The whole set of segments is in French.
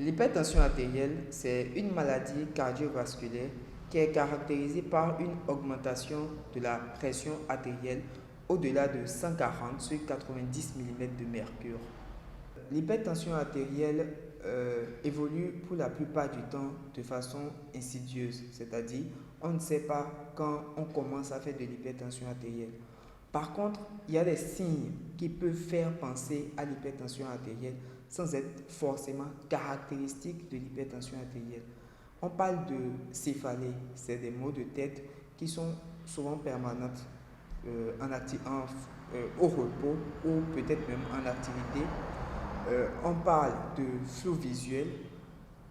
L'hypertension artérielle, c'est une maladie cardiovasculaire qui est caractérisée par une augmentation de la pression artérielle au-delà de 140 sur 90 mm de mercure. L'hypertension artérielle évolue pour la plupart du temps de façon insidieuse, c'est-à-dire on ne sait pas quand on commence à faire de l'hypertension artérielle. Par contre, il y a des signes qui peuvent faire penser à l'hypertension artérielle sans être forcément caractéristiques de l'hypertension artérielle. On parle de céphalée, c'est des maux de tête qui sont souvent permanentes au repos ou peut-être même en activité. On parle de flou visuel,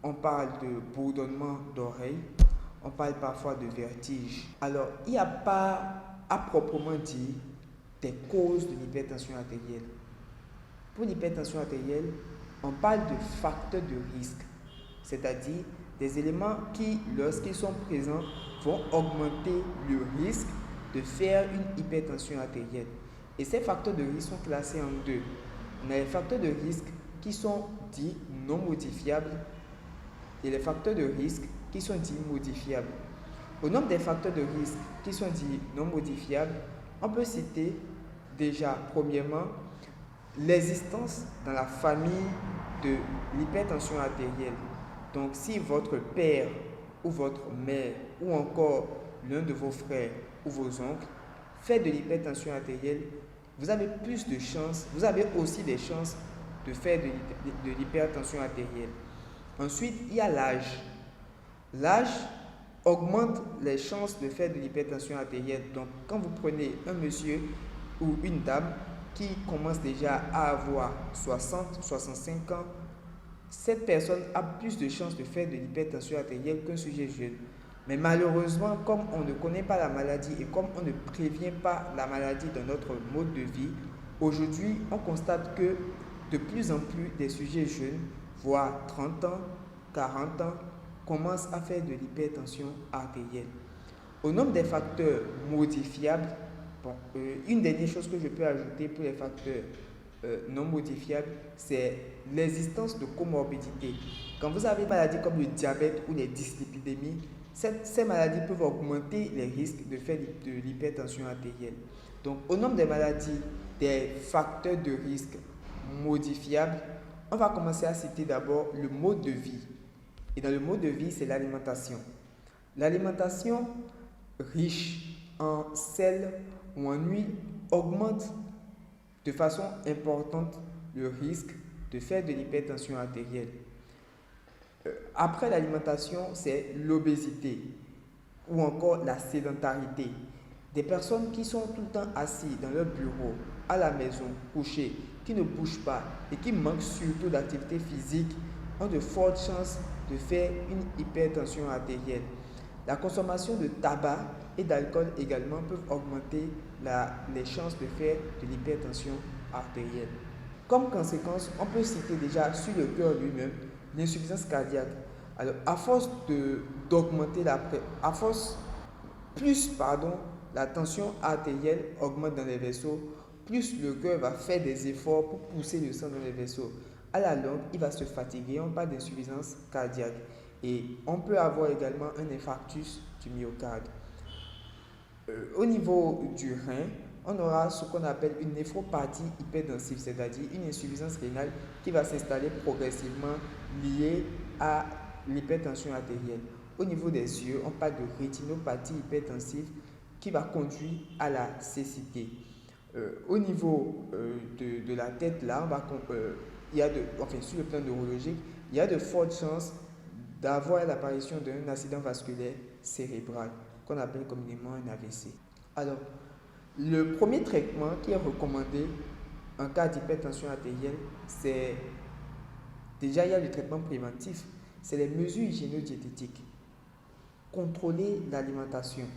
on parle de bourdonnement d'oreilles, on parle parfois de vertige. Alors, il n'y a pas à proprement dire des causes de l'hypertension artérielle. Pour l'hypertension artérielle, on parle de facteurs de risque, c'est-à-dire des éléments qui, lorsqu'ils sont présents, vont augmenter le risque de faire une hypertension artérielle. Et ces facteurs de risque sont classés en deux. On a les facteurs de risque qui sont dits non modifiables et les facteurs de risque qui sont dits modifiables. Au nombre des facteurs de risque qui sont dits non modifiables, on peut citer déjà, premièrement, l'existence dans la famille de l'hypertension artérielle. Donc, si votre père ou votre mère ou encore l'un de vos frères ou vos oncles fait de l'hypertension artérielle, vous avez plus de chances, vous avez aussi des chances de faire de l'hypertension artérielle. Ensuite, il y a l'âge. L'âge augmente les chances de faire de l'hypertension artérielle. Donc, quand vous prenez un monsieur ou une dame qui commence déjà à avoir 60, 65 ans, cette personne a plus de chances de faire de l'hypertension artérielle qu'un sujet jeune. Mais malheureusement, comme on ne connaît pas la maladie et comme on ne prévient pas la maladie dans notre mode de vie, aujourd'hui, on constate que de plus en plus des sujets jeunes, voire 30 ans, 40 ans, commencent à faire de l'hypertension artérielle. Au nombre des facteurs modifiables, une dernière chose que je peux ajouter pour les facteurs non modifiables, c'est l'existence de comorbidités. Quand vous avez des maladies comme le diabète ou les dyslipidémies, ces maladies peuvent augmenter les risques de faire de l'hypertension artérielle. Donc, au nombre des maladies, des facteurs de risque modifiables, on va commencer à citer d'abord le mode de vie. Et dans le mode de vie, c'est l'alimentation. L'alimentation riche en sel ou en huile augmente de façon importante le risque de faire de l'hypertension artérielle. Après l'alimentation, c'est l'obésité ou encore la sédentarité. Des personnes qui sont tout le temps assises dans leur bureau, à la maison, couchées, qui ne bougent pas et qui manquent surtout d'activité physique ont de fortes chances de faire une hypertension artérielle. La consommation de tabac et d'alcool également peuvent augmenter les chances de faire de l'hypertension artérielle. Comme conséquence, on peut citer déjà sur le cœur lui-même l'insuffisance cardiaque. Alors, plus la tension artérielle augmente dans les vaisseaux, plus le cœur va faire des efforts pour pousser le sang dans les vaisseaux. À la longue, il va se fatiguer, on parle d'insuffisance cardiaque. Et on peut avoir également un infarctus du myocarde. Au niveau du rein, on aura ce qu'on appelle une néphropathie hypertensive, c'est-à-dire une insuffisance rénale qui va s'installer progressivement liée à l'hypertension artérielle. Au niveau des yeux, on parle de rétinopathie hypertensive qui va conduire à la cécité. Au niveau de la tête, là, sur le plan neurologique, il y a de fortes chances d'avoir l'apparition d'un accident vasculaire cérébral, qu'on appelle communément un AVC. Alors, le premier traitement qui est recommandé en cas d'hypertension artérielle, c'est déjà il y a le traitement préventif, c'est les mesures hygiéno-diététiques. Contrôler l'alimentation,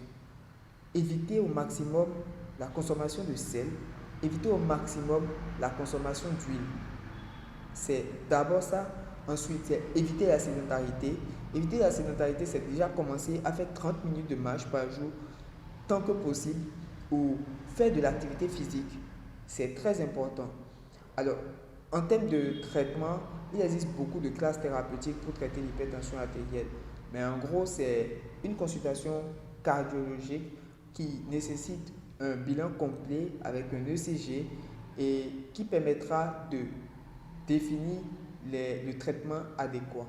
éviter au maximum la consommation de sel, éviter au maximum la consommation d'huile. C'est d'abord ça. Ensuite, c'est éviter la sédentarité. Éviter la sédentarité, c'est déjà commencer à faire 30 minutes de marche par jour, tant que possible, ou faire de l'activité physique. C'est très important. Alors, en termes de traitement, il existe beaucoup de classes thérapeutiques pour traiter l'hypertension artérielle. Mais en gros, c'est une consultation cardiologique qui nécessite un bilan complet avec un ECG et qui permettra de définir le traitement adéquat.